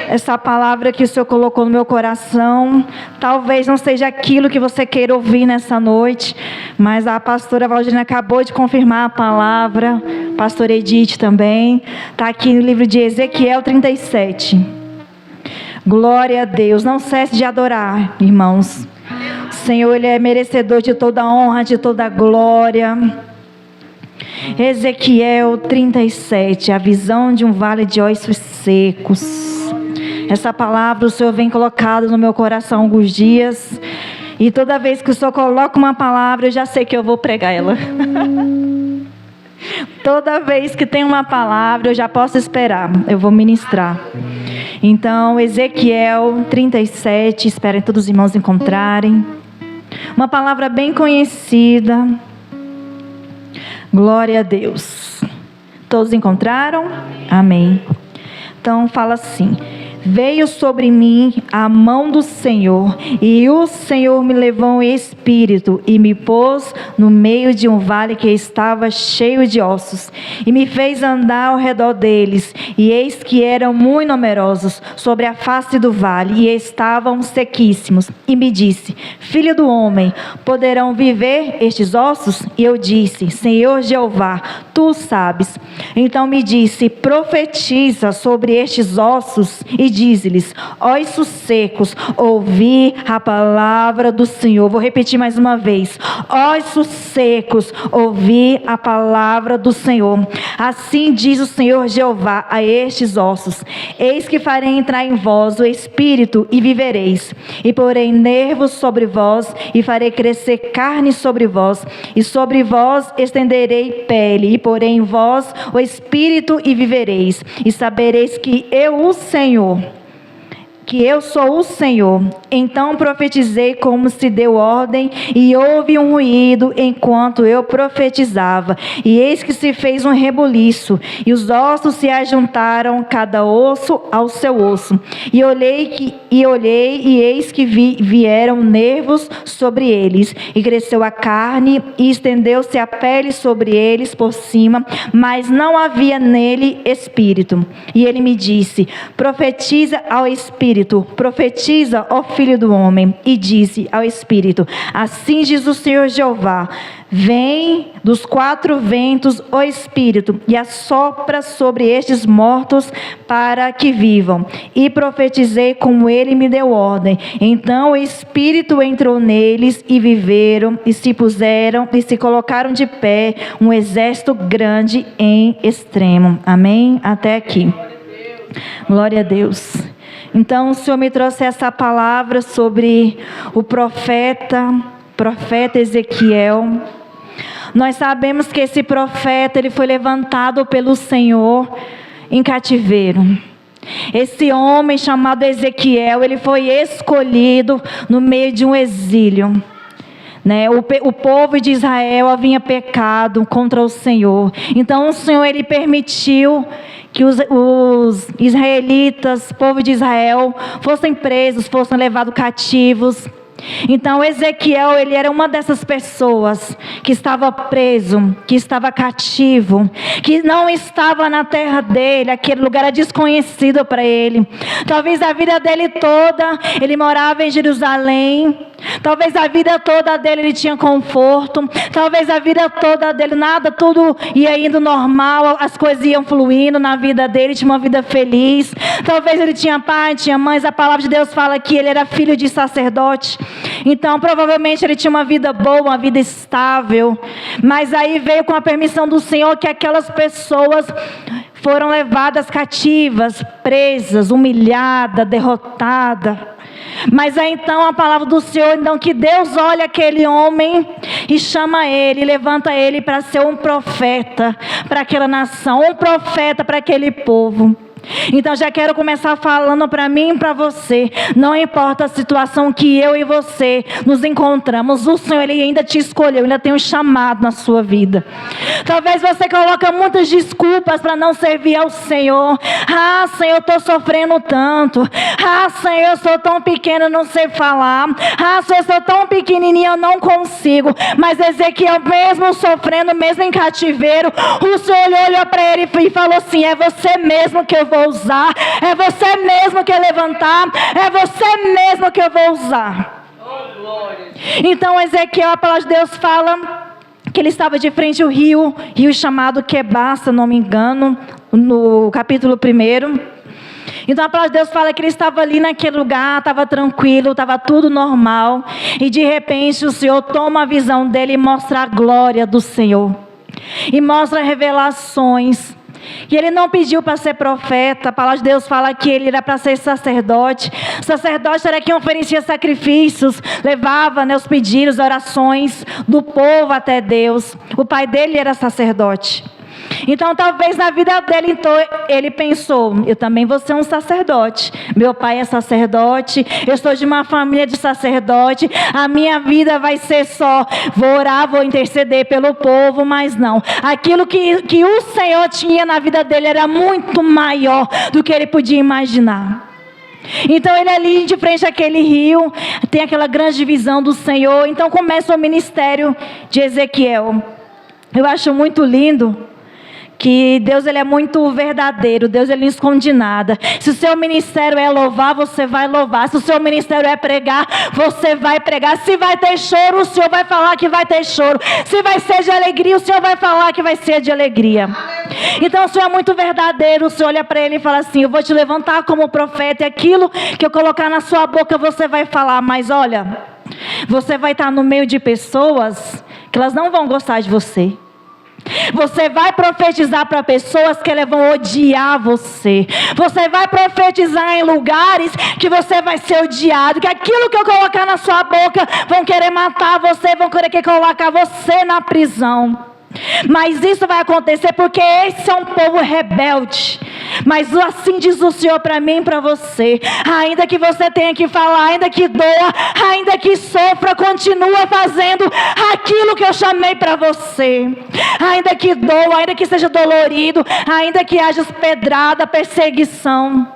essa palavra que o Senhor colocou no meu coração. Talvez não seja aquilo que você queira ouvir nessa noite, mas a pastora Valdina acabou de confirmar a palavra, pastora Edith também, está aqui no livro de Ezequiel 37. Glória a Deus, não cesse de adorar, irmãos. O Senhor, Ele é merecedor de toda honra, de toda glória. Ezequiel 37, a visão de um vale de ossos secos. Essa palavra o Senhor vem colocado no meu coração há alguns dias. E toda vez que o Senhor coloca uma palavra, eu já sei que eu vou pregar ela. Toda vez que tem uma palavra, eu já posso esperar, eu vou ministrar. Então, Ezequiel 37, esperem todos os irmãos encontrarem. Uma palavra bem conhecida. Glória a Deus. Todos encontraram? Amém. Então fala assim: veio sobre mim a mão do Senhor, e o Senhor me levou em espírito, e me pôs no meio de um vale que estava cheio de ossos, e me fez andar ao redor deles, e eis que eram muito numerosos sobre a face do vale, e estavam sequíssimos. E me disse: filho do homem, poderão viver estes ossos? E eu disse: Senhor Jeová, tu sabes. Então me disse: profetiza sobre estes ossos, e diz-lhes: ossos secos, ouvi a palavra do Senhor. Vou repetir mais uma vez: ossos secos, ouvi a palavra do Senhor. Assim diz o Senhor Jeová a estes ossos: eis que farei entrar em vós o espírito, e vivereis, e porei nervos sobre vós, e farei crescer carne sobre vós, e sobre vós estenderei pele, e porei em vós o espírito, e vivereis, e sabereis que eu, o Senhor, que eu sou o Senhor. Então profetizei como se deu ordem, e houve um ruído enquanto eu profetizava, e eis que se fez um rebuliço, e os ossos se ajuntaram, cada osso ao seu osso. E olhei, e eis que vieram nervos sobre eles, e cresceu a carne, e estendeu-se a pele sobre eles por cima, mas não havia nele espírito. E ele me disse: profetiza ao espírito, profetiza, ó filho do homem. E disse ao espírito: assim diz o Senhor Jeová: vem dos quatro ventos o espírito, e assopra sobre estes mortos para que vivam. E profetizei como ele me deu ordem. Então o espírito entrou neles, e viveram, e se puseram, e se colocaram de pé, um exército grande em extremo. Amém? Até aqui. Glória a Deus. Então o Senhor me trouxe essa palavra sobre o profeta Ezequiel. Nós sabemos que esse profeta, ele foi levantado pelo Senhor em cativeiro. Esse homem chamado Ezequiel, ele foi escolhido no meio de um exílio. O povo de Israel havia pecado contra o Senhor. Então o Senhor, ele permitiu que os israelitas, povo de Israel, fossem presos, fossem levados cativos. Então Ezequiel, ele era uma dessas pessoas que estava preso, que estava cativo, que não estava na terra dele, aquele lugar era desconhecido para ele. Talvez a vida dele toda, ele morava em Jerusalém. Talvez a vida toda dele ele tinha conforto. Talvez a vida toda dele nada, tudo ia indo normal, as coisas iam fluindo na vida dele, tinha uma vida feliz. Talvez ele tinha pai, tinha mães. A palavra de Deus fala que ele era filho de sacerdote. Então provavelmente ele tinha uma vida boa, uma vida estável. Mas aí veio com a permissão do Senhor que aquelas pessoas foram levadas cativas, presas, humilhadas, derrotadas. Mas aí então a palavra do Senhor, então, que Deus olha aquele homem e chama ele, levanta ele para ser um profeta para aquela nação, um profeta para aquele povo. Então já quero começar falando para mim e para você. Não importa a situação que eu e você nos encontramos, o Senhor, Ele ainda te escolheu, ainda tem um chamado na sua vida. Talvez você coloque muitas desculpas para não servir ao Senhor. Ah, Senhor, eu estou sofrendo tanto. Ah, Senhor, eu sou tão pequena, não sei falar. Ah, Senhor, eu sou tão pequenininha, eu não consigo. Mas Ezequiel, mesmo sofrendo, mesmo em cativeiro, o Senhor olhou para ele e falou assim: é você mesmo que eu vou usar, é você mesmo que levantar, é você mesmo que eu vou usar. Então Ezequiel, a palavra de Deus fala que ele estava de frente ao rio chamado Quebar, se eu não me engano, no capítulo 1. Então a palavra de Deus fala que ele estava ali naquele lugar, estava tranquilo, estava tudo normal. E de repente o Senhor toma a visão dele e mostra a glória do Senhor. E mostra revelações. E ele não pediu para ser profeta. A palavra de Deus fala que ele era para ser sacerdote. O sacerdote era quem oferecia sacrifícios, levava, os pedidos, orações do povo até Deus. O pai dele era sacerdote. Então talvez na vida dele, então, ele pensou, eu também vou ser um sacerdote. Meu pai é sacerdote, eu estou de uma família de sacerdote. A minha vida vai ser só, vou orar, vou interceder pelo povo, mas não. Aquilo que o Senhor tinha na vida dele era muito maior do que ele podia imaginar. Então ele ali de frente àquele rio, tem aquela grande visão do Senhor. Então começa o ministério de Ezequiel. Eu acho muito lindo que Deus, ele é muito verdadeiro. Deus, ele não esconde nada. Se o seu ministério é louvar, você vai louvar. Se o seu ministério é pregar, você vai pregar. Se vai ter choro, o Senhor vai falar que vai ter choro. Se vai ser de alegria, o Senhor vai falar que vai ser de alegria. Então o Senhor é muito verdadeiro. O Senhor olha para ele e fala assim, eu vou te levantar como profeta, e aquilo que eu colocar na sua boca você vai falar. Mas olha, você vai estar no meio de pessoas que elas não vão gostar de você. Você vai profetizar para pessoas que elas vão odiar você. Você vai profetizar em lugares que você vai ser odiado, que aquilo que eu colocar na sua boca vão querer matar você, vão querer colocar você na prisão. Mas isso vai acontecer porque esse é um povo rebelde. Mas assim diz o Senhor para mim e para você, ainda que você tenha que falar, ainda que doa, ainda que sofra, continua fazendo aquilo que eu chamei para você. Ainda que doa, ainda que seja dolorido, ainda que haja pedrada, perseguição.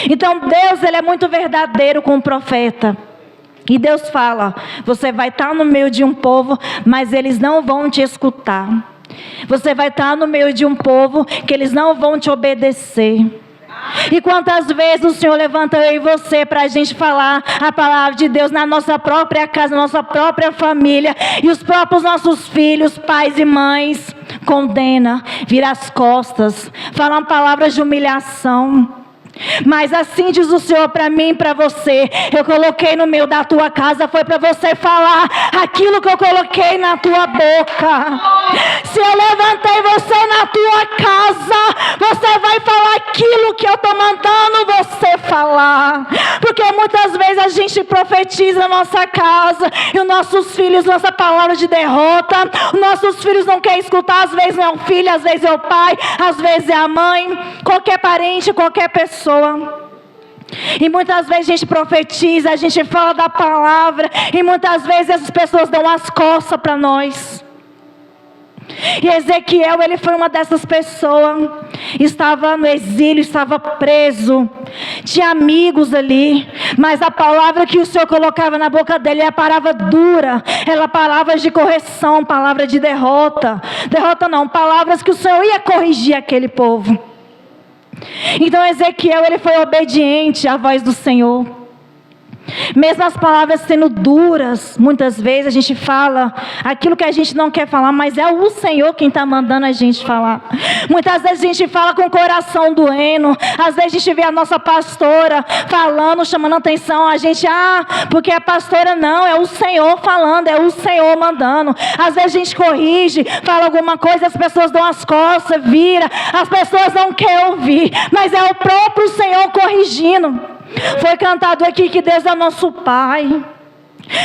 Então Deus, ele é muito verdadeiro com o profeta. E Deus fala, você vai estar no meio de um povo, mas eles não vão te escutar. Você vai estar no meio de um povo que eles não vão te obedecer. E quantas vezes o Senhor levanta eu e você para a gente falar a palavra de Deus na nossa própria casa, na nossa própria família, e os próprios nossos filhos, pais e mães, condena, vira as costas, falam palavras de humilhação. Mas assim diz o Senhor para mim e para você, eu coloquei no meio da tua casa, foi para você falar aquilo que eu coloquei na tua boca. Se eu levantei você na tua casa, você vai falar aquilo que eu estou mandando você falar. Porque muitas vezes a gente profetiza na nossa casa, e os nossos filhos lançam palavra de derrota. Os nossos filhos não querem escutar, às vezes não é o filho, às vezes é o pai, às vezes é a mãe, qualquer parente, qualquer pessoa. E muitas vezes a gente profetiza, a gente fala da palavra, e muitas vezes essas pessoas dão as costas para nós. E Ezequiel, ele foi uma dessas pessoas. Estava no exílio, estava preso, tinha amigos ali, mas a palavra que o Senhor colocava na boca dele era palavra dura, era palavras de correção, palavra de derrota. Derrota não, palavras que o Senhor ia corrigir aquele povo. Então Ezequiel, ele foi obediente à voz do Senhor. Mesmo as palavras sendo duras, muitas vezes a gente fala aquilo que a gente não quer falar, mas é o Senhor quem está mandando a gente falar. Muitas vezes a gente fala com o coração doendo. Às vezes a gente vê a nossa pastora falando, chamando atenção. A gente, porque a pastora não, é o Senhor falando, é o Senhor mandando. Às vezes a gente corrige, fala alguma coisa, as pessoas dão as costas, vira. As pessoas não querem ouvir, mas é o próprio Senhor corrigindo. Foi cantado aqui que Deus é nosso Pai.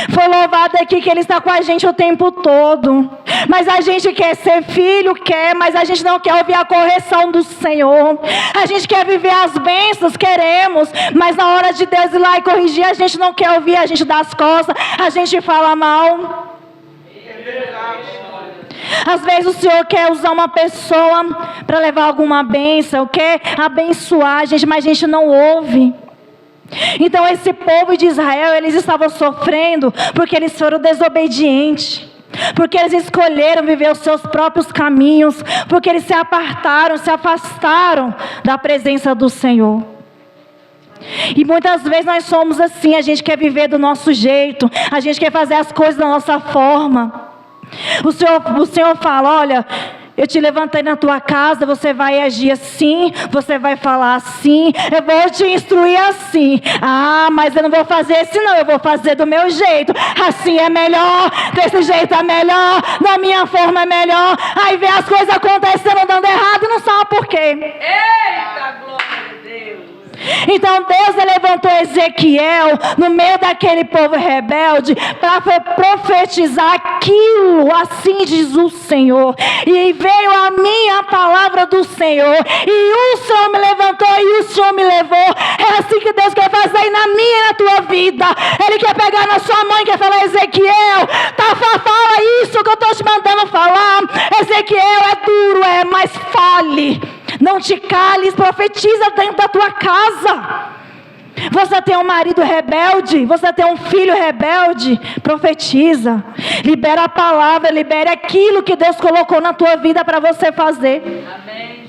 Foi louvado aqui que Ele está com a gente o tempo todo. Mas a gente quer ser filho, mas a gente não quer ouvir a correção do Senhor. A gente quer viver as bênçãos, queremos, mas na hora de Deus ir lá e corrigir, a gente não quer ouvir, a gente dá as costas, a gente fala mal. Às vezes o Senhor quer usar uma pessoa para levar alguma bênção, quer abençoar a gente, mas a gente não ouve. Então esse povo de Israel, eles estavam sofrendo porque eles foram desobedientes, porque eles escolheram viver os seus próprios caminhos, porque eles se apartaram, se afastaram da presença do Senhor. E muitas vezes nós somos assim, a gente quer viver do nosso jeito, a gente quer fazer as coisas da nossa forma. O Senhor fala, olha, eu te levantei na tua casa, você vai agir assim, você vai falar assim, eu vou te instruir assim. Ah, mas eu não vou fazer assim não, eu vou fazer do meu jeito. Assim é melhor, desse jeito é melhor, da minha forma é melhor. Aí vê as coisas acontecendo, dando errado e não sabe por quê. Eita, glória a Deus! Então Deus levantou Ezequiel no meio daquele povo rebelde para profetizar aquilo, assim diz o Senhor. E veio a mim a palavra do Senhor, e o Senhor me levantou e o Senhor me levou. É assim que Deus quer fazer aí na minha e na tua vida. Ele quer pegar na sua mão e quer falar, Ezequiel, fala isso que eu estou te mandando falar. Ezequiel, é duro, mas fale. Não te cales, profetiza dentro da tua casa. Você tem um marido rebelde, você tem um filho rebelde, profetiza. Libera a palavra, libera aquilo que Deus colocou na tua vida para você fazer. Amém.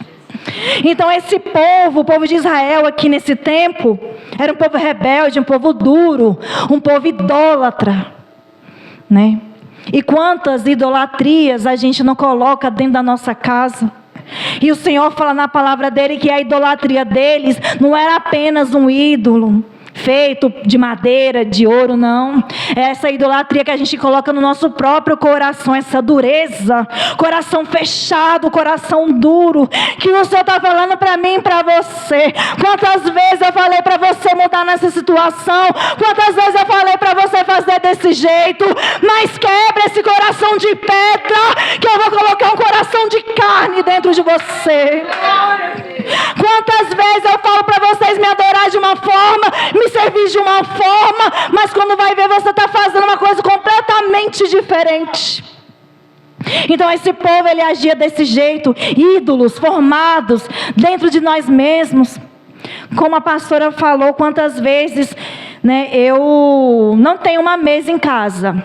Então esse povo, o povo de Israel aqui nesse tempo, era um povo rebelde, um povo duro, um povo idólatra, né? E quantas idolatrias a gente não coloca dentro da nossa casa? E o Senhor fala na palavra dele que a idolatria deles não era apenas um ídolo feito de madeira, de ouro, não. É essa idolatria que a gente coloca no nosso próprio coração, essa dureza, coração fechado, coração duro, que o Senhor está falando para mim e para você. Quantas vezes eu falei para você mudar nessa situação, quantas vezes eu falei para você fazer desse jeito, mas quebra esse coração de pedra, que eu vou colocar um coração de carne dentro de você. Quantas vezes eu falo para vocês me adorar de uma forma, me servir de uma forma, mas quando vai ver você está fazendo uma coisa completamente diferente. Então esse povo, ele agia desse jeito, ídolos formados dentro de nós mesmos. Como a pastora falou, quantas vezes, né, eu não tenho uma mesa em casa,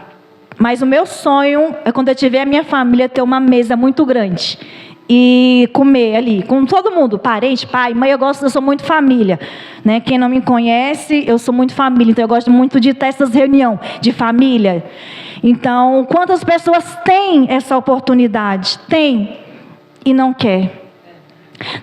mas o meu sonho é quando eu tiver a minha família ter uma mesa muito grande e comer ali, com todo mundo, parente, pai, mãe. Eu sou muito família, né? Quem não me conhece, eu sou muito família, então eu gosto muito de ter essas reuniões de família. Então, quantas pessoas têm essa oportunidade? Tem e não quer.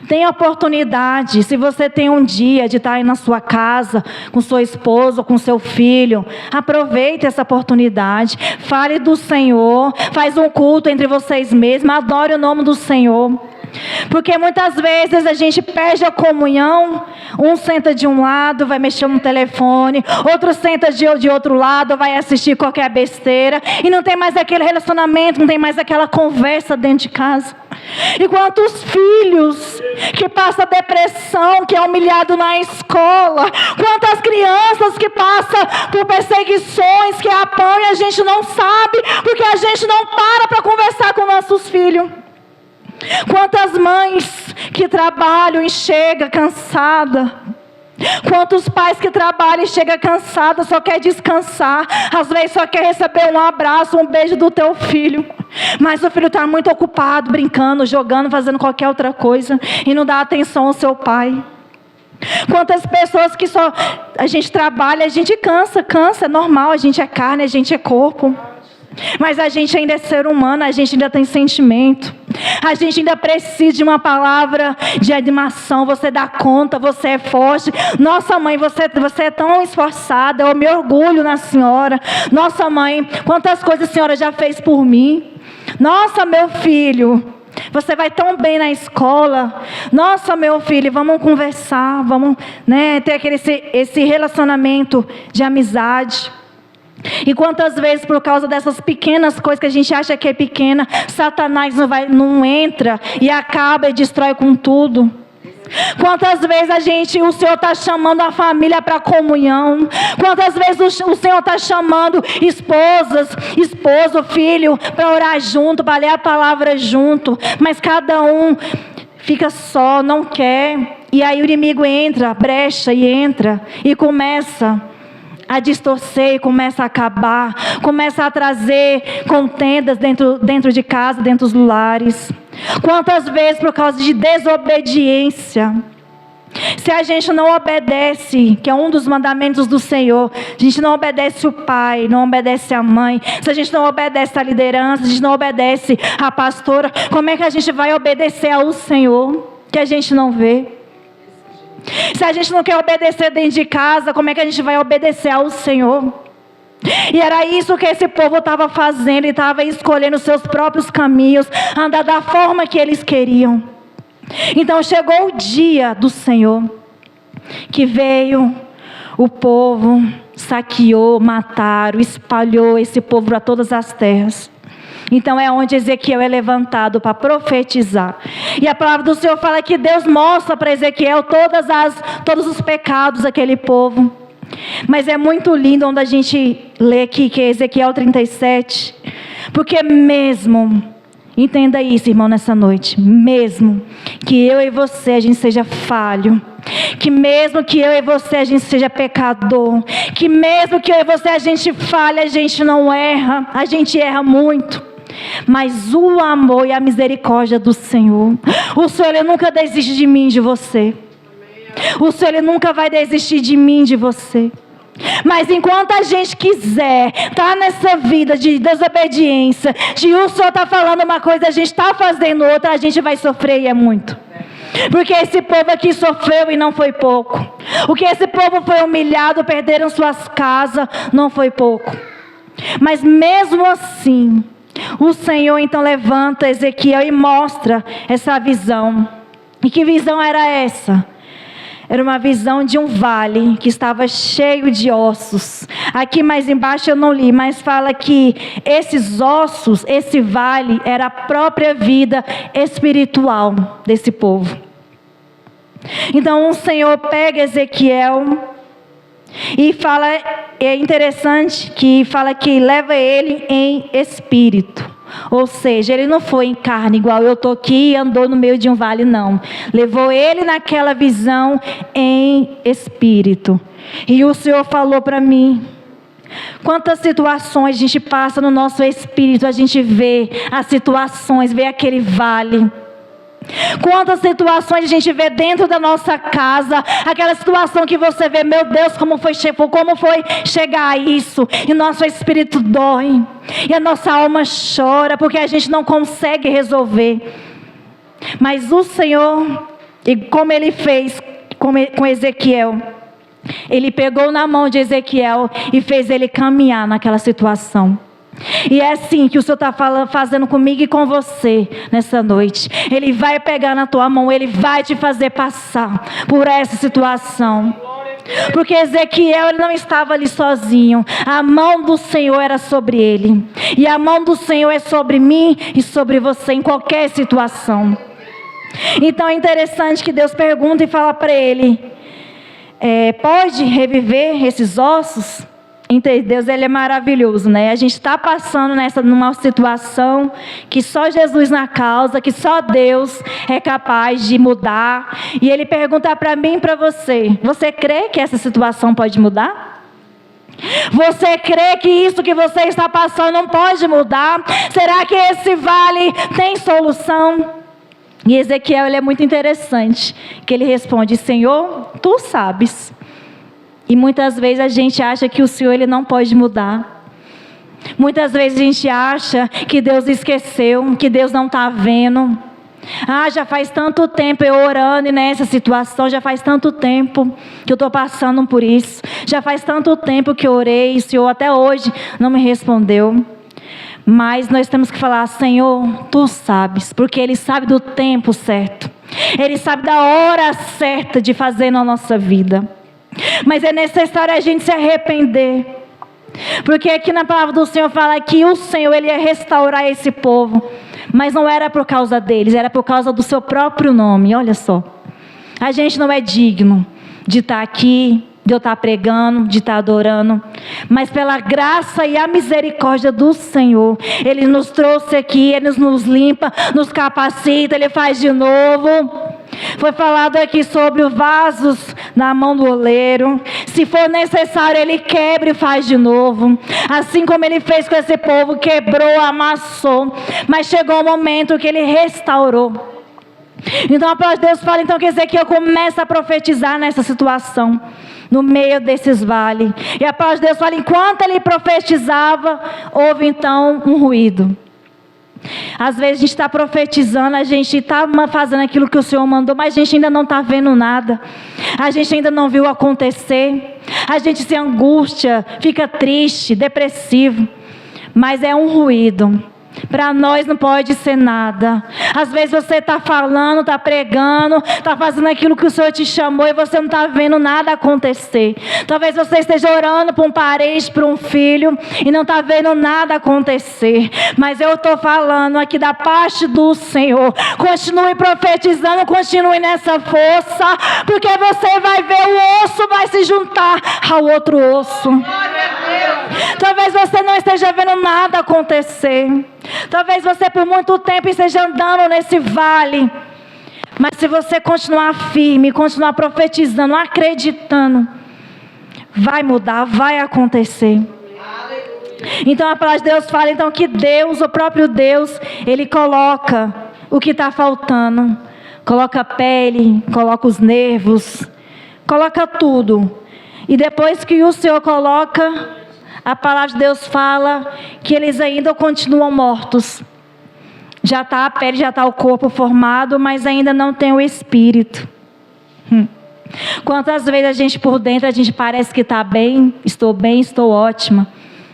Tem oportunidade. Se você tem um dia de estar aí na sua casa, com sua esposa, com seu filho, aproveite essa oportunidade. Fale do Senhor. Faz um culto entre vocês mesmos. Adore o nome do Senhor. Porque muitas vezes a gente perde a comunhão. Um senta de um lado, vai mexer no telefone. Outro senta de outro lado, vai assistir qualquer besteira. E não tem mais aquele relacionamento, não tem mais aquela conversa dentro de casa. E quantos filhos que passam depressão, que é humilhado na escola. Quantas crianças que passam por perseguições, que apanham, a gente não sabe, porque a gente não para conversar com nossos filhos. Quantas mães que trabalham e chegam cansada. Quantos pais que trabalham e chegam cansados, só quer descansar. Às vezes só quer receber um abraço, um beijo do teu filho. Mas o filho está muito ocupado, brincando, jogando, fazendo qualquer outra coisa. E não dá atenção ao seu pai. Quantas pessoas que só... A gente trabalha, a gente cansa, é normal. A gente é carne, a gente é corpo. Mas a gente ainda é ser humano, a gente ainda tem sentimento. A gente ainda precisa de uma palavra de animação. Você dá conta, você é forte. Nossa mãe, você é tão esforçada. Eu me orgulho na senhora. Nossa mãe, quantas coisas a senhora já fez por mim. Nossa, meu filho, você vai tão bem na escola. Nossa, meu filho, vamos conversar. Vamos, né, ter esse relacionamento de amizade. E quantas vezes, por causa dessas pequenas coisas que a gente acha que é pequena, Satanás não entra e acaba e destrói com tudo. Quantas vezes o Senhor está chamando a família para comunhão. Quantas vezes o Senhor está chamando esposo, filho, para orar junto, para ler a palavra junto. Mas cada um fica só, não quer. E aí o inimigo entra, brecha e entra e começa a distorcer, começa a acabar, começa a trazer contendas dentro de casa, dentro dos lares. Quantas vezes por causa de desobediência, Se a gente não obedece, que é um dos mandamentos do Senhor, a gente não obedece o pai, não obedece a mãe, se a gente não obedece a liderança, se a gente não obedece a pastora, como é que a gente vai obedecer ao Senhor, que a gente não vê? Se a gente não quer obedecer dentro de casa, como é que a gente vai obedecer ao Senhor? E era isso que esse povo estava fazendo, e estava escolhendo os seus próprios caminhos, andar da forma que eles queriam. Então chegou o dia do Senhor, que veio o povo, saqueou, mataram, espalhou esse povo para todas as terras. Então é onde Ezequiel é levantado para profetizar. E a palavra do Senhor fala que Deus mostra para Ezequiel todos os pecados daquele povo. Mas é muito lindo onde a gente lê aqui, que é Ezequiel 37. Porque mesmo, entenda isso, irmão, nessa noite, mesmo que eu e você a gente seja falho, que mesmo que eu e você a gente seja pecador, que mesmo que eu e você a gente falha, a gente não erra, a gente erra muito, mas o amor e a misericórdia do Senhor, o Senhor ele nunca desiste de mim, de você. O Senhor ele nunca vai desistir de mim, de você. Mas enquanto a gente quiser estar nessa vida de desobediência, de o Senhor está falando uma coisa, a gente está fazendo outra, a gente vai sofrer, e é muito. Porque esse povo aqui sofreu e não foi pouco. O que esse povo foi humilhado, perderam suas casas, não foi pouco. Mas mesmo assim, o Senhor então levanta Ezequiel e mostra essa visão. E que visão era essa? Era uma visão de um vale que estava cheio de ossos. Aqui mais embaixo eu não li, mas fala que esses ossos, esse vale, era a própria vida espiritual desse povo. Então o Senhor pega Ezequiel e fala, é interessante que fala que leva ele em espírito. Ou seja, ele não foi em carne igual eu estou aqui e andou no meio de um vale, não. Levou ele naquela visão em espírito. E o Senhor falou para mim, quantas situações a gente passa no nosso espírito, a gente vê as situações, vê aquele vale. Quantas situações a gente vê dentro da nossa casa, aquela situação que você vê, meu Deus, como foi chegar a isso, e nosso espírito dói, e a nossa alma chora, porque a gente não consegue resolver. Mas o Senhor, e como Ele fez com Ezequiel, Ele pegou na mão de Ezequiel e fez ele caminhar naquela situação. E é assim que o Senhor está fazendo comigo e com você nessa noite. Ele vai pegar na tua mão, Ele vai te fazer passar por essa situação. Porque Ezequiel ele não estava ali sozinho. A mão do Senhor era sobre ele. E a mão do Senhor é sobre mim e sobre você em qualquer situação. Então é interessante que Deus pergunta e fala para ele, pode reviver esses ossos? Deus ele é maravilhoso, né? A gente está passando numa situação que só Jesus na causa, que só Deus é capaz de mudar. E Ele pergunta para mim e para você, você crê que essa situação pode mudar? Você crê que isso que você está passando não pode mudar? Será que esse vale tem solução? E Ezequiel ele é muito interessante, que ele responde, Senhor, Tu sabes. E muitas vezes a gente acha que o Senhor ele não pode mudar. Muitas vezes a gente acha que Deus esqueceu, que Deus não está vendo. Já faz tanto tempo eu orando e nessa situação, já faz tanto tempo que eu estou passando por isso. Já faz tanto tempo que eu orei e o Senhor até hoje não me respondeu. Mas nós temos que falar, Senhor, Tu sabes, porque Ele sabe do tempo certo. Ele sabe da hora certa de fazer na nossa vida. Mas é necessário a gente se arrepender. Porque aqui na palavra do Senhor fala que o Senhor ele ia restaurar esse povo. Mas não era por causa deles, era por causa do seu próprio nome. Olha só. A gente não é digno de estar aqui, de eu estar pregando, de estar adorando. Mas pela graça e a misericórdia do Senhor, Ele nos trouxe aqui, Ele nos limpa, nos capacita, Ele faz de novo. Foi falado aqui sobre os vasos na mão do oleiro. Se for necessário, Ele quebra e faz de novo. Assim como Ele fez com esse povo, quebrou, amassou. Mas chegou o momento que Ele restaurou. Então a palavra de Deus fala então que Ezequiel começa a profetizar nessa situação, no meio desses vales. E a palavra de Deus fala, enquanto ele profetizava, houve então um ruído. Às vezes a gente está profetizando, a gente está fazendo aquilo que o Senhor mandou, mas a gente ainda não está vendo nada. A gente ainda não viu acontecer. A gente se angustia, fica triste, depressivo. Mas é um ruído. Para nós não pode ser nada. Às vezes você está falando, está pregando, está fazendo aquilo que o Senhor te chamou e você não está vendo nada acontecer. Talvez você esteja orando por um parente, por um filho e não está vendo nada acontecer. Mas eu estou falando aqui da parte do Senhor. Continue profetizando, continue nessa força, porque você vai ver o osso vai se juntar ao outro osso. Talvez você não esteja vendo nada acontecer. Talvez você por muito tempo esteja andando nesse vale. Mas se você continuar firme, continuar profetizando, acreditando, vai mudar, vai acontecer. Então a palavra de Deus fala então que Deus, o próprio Deus, Ele coloca o que está faltando. Coloca a pele, coloca os nervos, coloca tudo. E depois que o Senhor coloca, a palavra de Deus fala que eles ainda continuam mortos. Já está a pele, já está o corpo formado, mas ainda não tem o espírito. Quantas vezes a gente por dentro, a gente parece que está bem, estou ótima.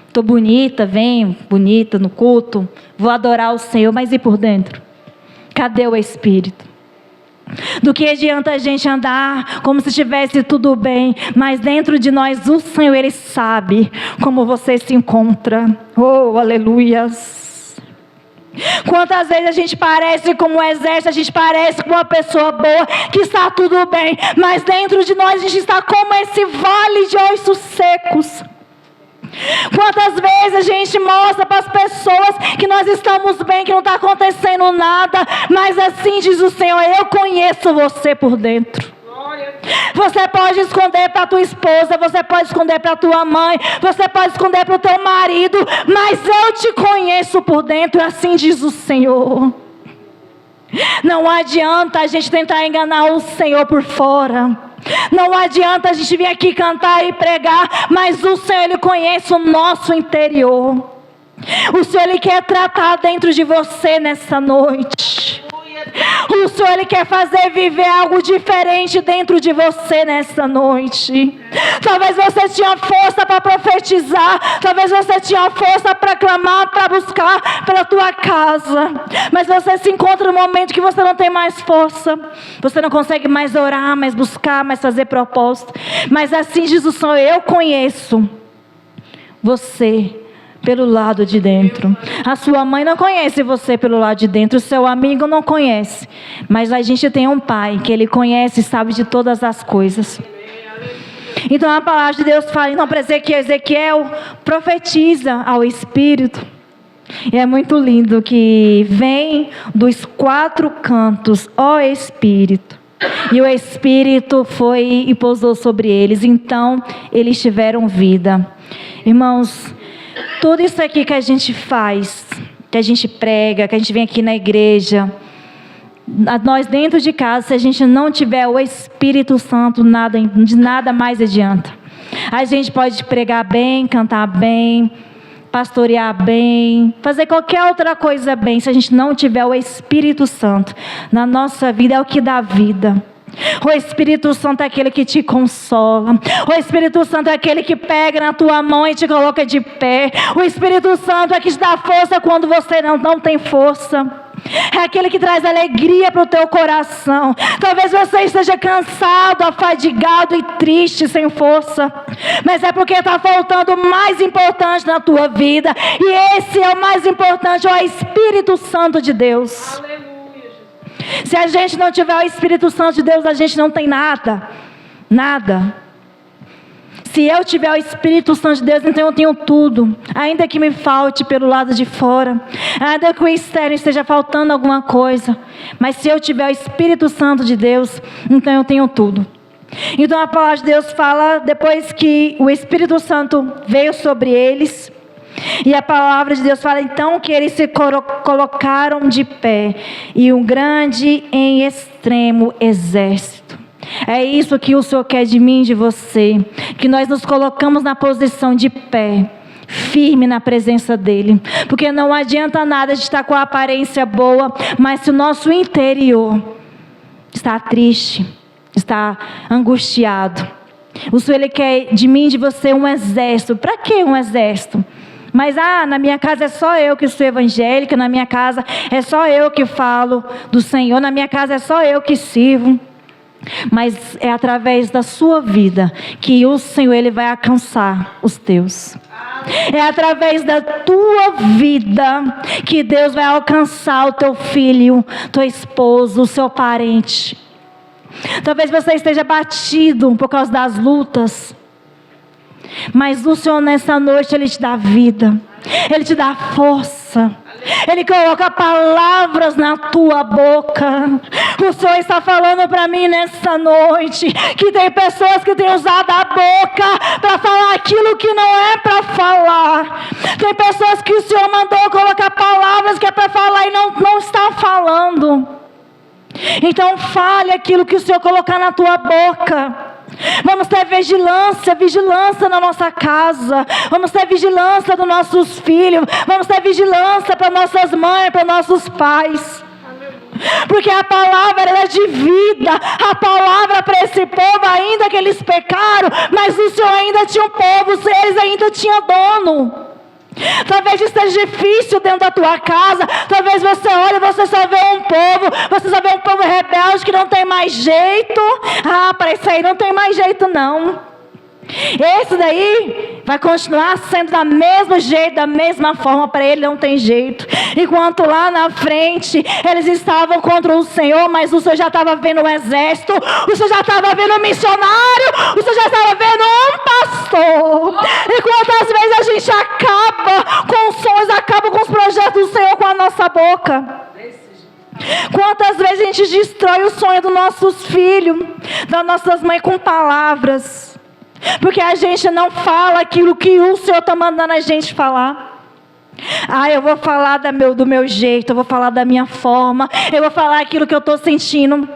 Estou bonita, venho bonita no culto, vou adorar o Senhor, mas e por dentro? Cadê o espírito? Do que adianta a gente andar como se estivesse tudo bem, mas dentro de nós o Senhor, Ele sabe como você se encontra. Oh, aleluias. Quantas vezes a gente parece como um exército, a gente parece como uma pessoa boa, que está tudo bem, mas dentro de nós a gente está como esse vale de ossos secos. Quantas vezes a gente mostra para as pessoas que nós estamos bem, que não está acontecendo nada, mas assim diz o Senhor, eu conheço você por dentro. Você pode esconder para a tua esposa, você pode esconder para a tua mãe, você pode esconder para o teu marido, mas eu te conheço por dentro, assim diz o Senhor. Não adianta a gente tentar enganar o Senhor por fora. Não adianta a gente vir aqui cantar e pregar, mas o Senhor, Ele conhece o nosso interior. O Senhor, Ele quer tratar dentro de você nessa noite. O Senhor, Ele quer fazer viver algo diferente dentro de você nessa noite. Talvez você tinha força para profetizar, talvez você tinha força para clamar, para buscar pela tua casa, mas você se encontra num momento que você não tem mais força, você não consegue mais orar, mais buscar, mais fazer propósito. Mas assim diz o Senhor, eu conheço você pelo lado de dentro. A sua mãe não conhece você pelo lado de dentro, o seu amigo não conhece, mas a gente tem um pai que Ele conhece e sabe de todas as coisas. Então a palavra de Deus fala então para Ezequiel profetiza ao Espírito. E é muito lindo que vem dos 4 cantos, ó Espírito. E o Espírito foi e pousou sobre eles, então eles tiveram vida. Irmãos, tudo isso aqui que a gente faz, que a gente prega, que a gente vem aqui na igreja, nós dentro de casa, se a gente não tiver o Espírito Santo, de nada mais adianta. A gente pode pregar bem, cantar bem, pastorear bem, fazer qualquer outra coisa bem, se a gente não tiver o Espírito Santo na nossa vida, é o que dá vida. O Espírito Santo é aquele que te consola. O Espírito Santo é aquele que pega na tua mão e te coloca de pé. O Espírito Santo é que te dá força quando você não tem força. É aquele que traz alegria para o teu coração. Talvez você esteja cansado, afadigado e triste, sem força, mas é porque está faltando o mais importante na tua vida. E esse é o mais importante, é o Espírito Santo de Deus. Aleluia. Se a gente não tiver o Espírito Santo de Deus, a gente não tem nada. Nada. Se eu tiver o Espírito Santo de Deus, então eu tenho tudo. Ainda que me falte pelo lado de fora, ainda que o externo esteja faltando alguma coisa, mas se eu tiver o Espírito Santo de Deus, então eu tenho tudo. Então a palavra de Deus fala, depois que o Espírito Santo veio sobre eles, E a palavra de Deus fala então que eles se colocaram de pé, e um grande em extremo exército. É isso que o Senhor quer de mim e de você, que nós nos colocamos na posição de pé, firme na presença dEle, porque não adianta nada de estar com a aparência boa, mas se o nosso interior está triste, está angustiado, o Senhor Ele quer de mim e de você um exército. Para que um exército? Mas na minha casa é só eu que sou evangélica, na minha casa é só eu que falo do Senhor, na minha casa é só eu que sirvo. Mas é através da sua vida que o Senhor Ele vai alcançar os teus. É através da tua vida que Deus vai alcançar o teu filho, tua esposa, o seu parente. Talvez você esteja batido por causa das lutas, mas o Senhor nessa noite Ele te dá vida, Ele te dá força, Ele coloca palavras na tua boca. O Senhor está falando para mim nessa noite que tem pessoas que têm usado a boca para falar aquilo que não é para falar. Tem pessoas que o Senhor mandou colocar palavras que é para falar e não está falando. Então fale aquilo que o Senhor colocar na tua boca. Vamos ter vigilância na nossa casa. Vamos ter vigilância dos nossos filhos. Vamos ter vigilância para nossas mães, para nossos pais. Porque a palavra ela é de vida. A palavra para esse povo, ainda que eles pecaram, mas o Senhor ainda tinha um povo, eles ainda tinham dono. Talvez esteja difícil dentro da tua casa. Talvez você olhe e você só vê um povo. Você só vê um povo rebelde que não tem mais jeito. Para isso aí não tem mais jeito não. Esse daí vai continuar sendo da mesmo jeito, da mesma forma. Para ele não tem jeito. Enquanto lá na frente eles estavam contra o Senhor, mas o Senhor já estava vendo um exército, o Senhor já estava vendo um missionário, o Senhor já estava vendo um pastor. E quantas vezes a gente acaba com os sonhos, acaba com os projetos do Senhor com a nossa boca. Quantas vezes a gente destrói o sonho dos nossos filhos, das nossas mães com palavras, porque a gente não fala aquilo que o Senhor está mandando a gente falar. Eu vou falar do meu jeito, eu vou falar da minha forma, eu vou falar aquilo que eu estou sentindo.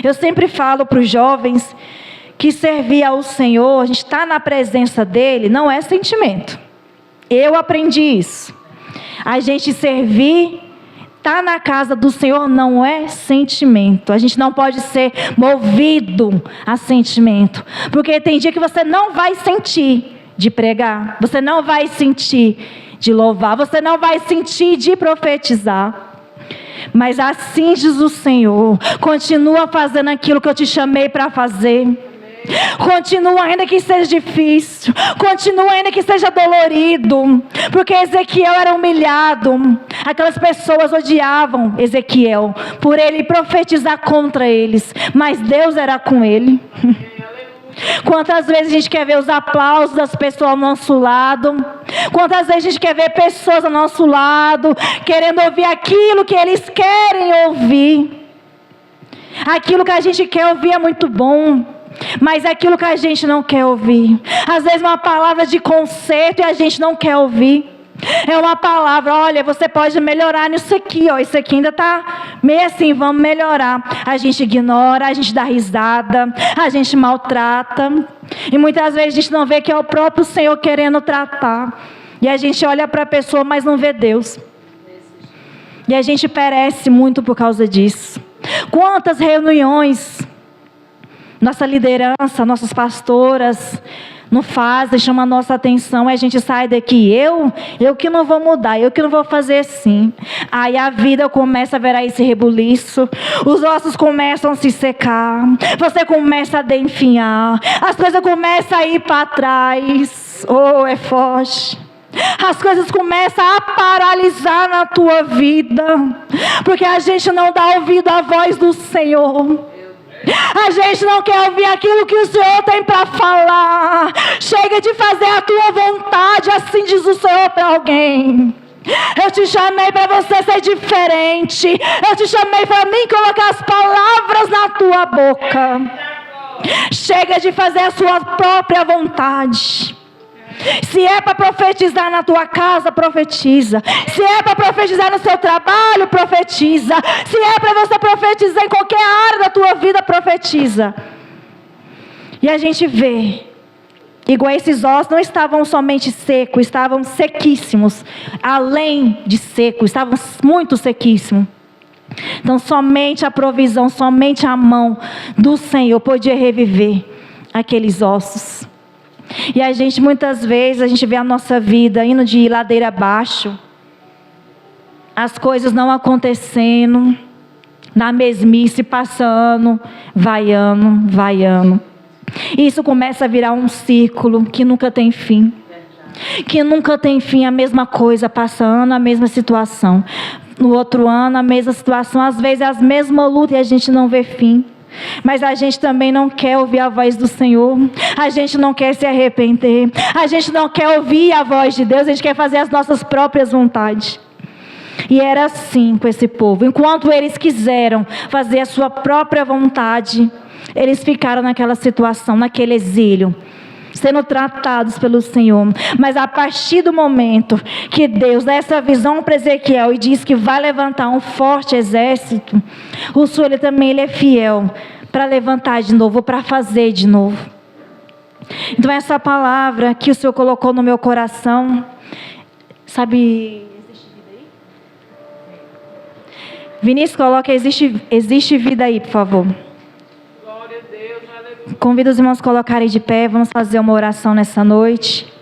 Eu sempre falo para os jovens que servir ao Senhor, a gente está na presença dEle, não é sentimento. Eu aprendi isso. A gente servir, estar na casa do Senhor não é sentimento. A gente não pode ser movido a sentimento. Porque tem dia que você não vai sentir de pregar. Você não vai sentir de louvar. Você não vai sentir de profetizar. Mas assim diz o Senhor. Continua fazendo aquilo que eu te chamei para fazer. Continua ainda que seja difícil, continua ainda que seja dolorido, porque Ezequiel era humilhado, aquelas pessoas odiavam Ezequiel por ele profetizar contra eles, mas Deus era com ele. Quantas vezes a gente quer ver os aplausos das pessoas ao nosso lado, quantas vezes a gente quer ver pessoas ao nosso lado querendo ouvir aquilo que eles querem ouvir. Aquilo que a gente quer ouvir é muito bom, mas é aquilo que a gente não quer ouvir. Às vezes uma palavra de conserto e a gente não quer ouvir. É uma palavra, olha, você pode melhorar nisso aqui, isso aqui ainda está meio assim, vamos melhorar. A gente ignora, a gente dá risada, a gente maltrata. E muitas vezes a gente não vê que é o próprio Senhor querendo tratar. E a gente olha para a pessoa, mas não vê Deus. E a gente perece muito por causa disso. Quantas reuniões nossa liderança, nossas pastoras não fazem, chama a nossa atenção, e a gente sai daqui, eu que não vou mudar, eu que não vou fazer assim. Aí a vida começa a virar esse rebuliço, os ossos começam a se secar, você começa a definhar, as coisas começam a ir para trás. É forte. As coisas começam a paralisar na tua vida, porque a gente não dá ouvido à voz do Senhor. A gente não quer ouvir aquilo que o Senhor tem para falar. Chega de fazer a tua vontade, assim diz o Senhor para alguém. Eu te chamei para você ser diferente. Eu te chamei para mim colocar as palavras na tua boca. Chega de fazer a sua própria vontade. Se é para profetizar na tua casa, profetiza. Se é para profetizar no seu trabalho, profetiza. Se é para você profetizar em qualquer área da tua vida, profetiza. E a gente vê, igual esses ossos não estavam somente secos, estavam sequíssimos. Além de secos, estavam muito sequíssimos. Então somente a provisão, somente a mão do Senhor podia reviver aqueles ossos. E a gente muitas vezes, a gente vê a nossa vida indo de ladeira abaixo, as coisas não acontecendo, na mesmice, passando, vaiando. E isso começa a virar um círculo que nunca tem fim. Que nunca tem fim, a mesma coisa, passando a mesma situação. No outro ano, a mesma situação, às vezes as mesmas lutas e a gente não vê fim. Mas a gente também não quer ouvir a voz do Senhor. A gente não quer se arrepender. A gente não quer ouvir a voz de Deus. A gente quer fazer as nossas próprias vontades. E era assim com esse povo. Enquanto eles quiseram fazer a sua própria vontade, eles ficaram naquela situação, naquele exílio, sendo tratados pelo Senhor. Mas a partir do momento que Deus dá essa visão para Ezequiel e diz que vai levantar um forte exército, o Senhor ele é fiel para levantar de novo, para fazer de novo. Então essa palavra que o Senhor colocou no meu coração, sabe, existe vida aí? Vinícius, coloca existe vida aí, por favor. Convido os irmãos a colocarem de pé. Vamos fazer uma oração nessa noite.